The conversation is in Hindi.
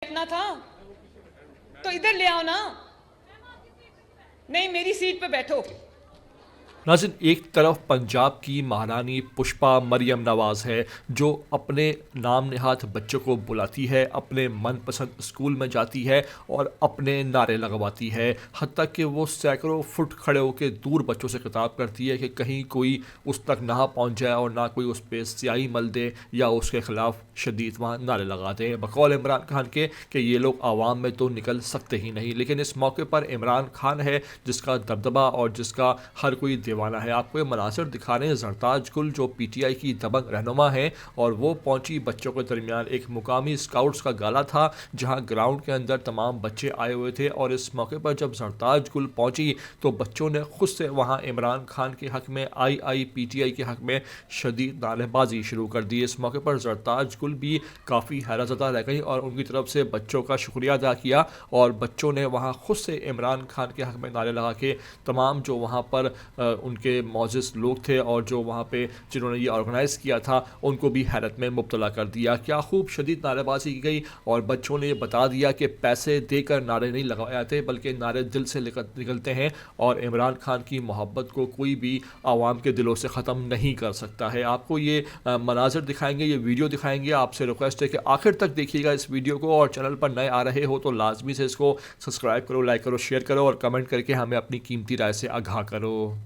अपना था तो इधर ले आओ ना। नहीं, मेरी सीट पे बैठो। नाज़रीन, एक तरफ पंजाब की महारानी पुष्पा मरियम नवाज़ है जो अपने नाम नेहात बच्चों को बुलाती है, अपने मनपसंद स्कूल में जाती है और अपने नारे लगवाती है। हत्ता कि वो सैकड़ों फुट खड़े होकर दूर बच्चों से खिताब करती है कि कहीं कोई उस तक ना पहुंच जाए और ना कोई उस पर स्याही मल दे या उसके खिलाफ शदीद वहाँ नारे लगा दें, बकौल इमरान खान के कि ये लोग आवाम में तो निकल सकते ही नहीं। लेकिन इस मौके पर इमरान खान है जिसका दबदबा और जिसका हर कोई दीवाना है। आपको ये मनासिर दिखा रहे हैं सरताज गुल जो पीटीआई की दबंग रहनुमा है, और वो पहुंची बच्चों के दरमियान। एक मुकामी स्काउट्स का गाला था जहां ग्राउंड के अंदर तमाम बच्चे आए हुए थे, और इस मौके पर जब सरताज गुल पहुंची तो बच्चों ने खुद से वहां इमरान खान के हक में, आई पीटीआई के हक में शदीद नारेबाजी शुरू कर दी। इस मौके पर सरताज गुल भी काफ़ी हैरतज़दा रह गई और उनकी तरफ से बच्चों का शुक्रिया अदा किया, और बच्चों ने वहाँ खुद से इमरान खान के हक में नारे लगा के तमाम जो वहाँ पर उनके मौजूद लोग थे और जो वहाँ पे जिन्होंने ये ऑर्गेनाइज़ किया था उनको भी हैरत में मुब्तला कर दिया। क्या खूब शदीद नारेबाजी की गई, और बच्चों ने ये बता दिया कि पैसे देकर नारे नहीं लगाए जाते बल्कि नारे दिल से निकलते हैं, और इमरान खान की मोहब्बत को कोई भी आवाम के दिलों से ख़त्म नहीं कर सकता है। आपको ये मनाजिर दिखाएंगे, ये वीडियो दिखाएंगे। आपसे रिक्वेस्ट है कि आखिर तक देखिएगा इस वीडियो को, और चैनल पर नए आ रहे हो तो लाजमी से इसको सब्सक्राइब करो, लाइक करो, शेयर करो और कमेंट करके हमें अपनी कीमती राय से आगाह करो।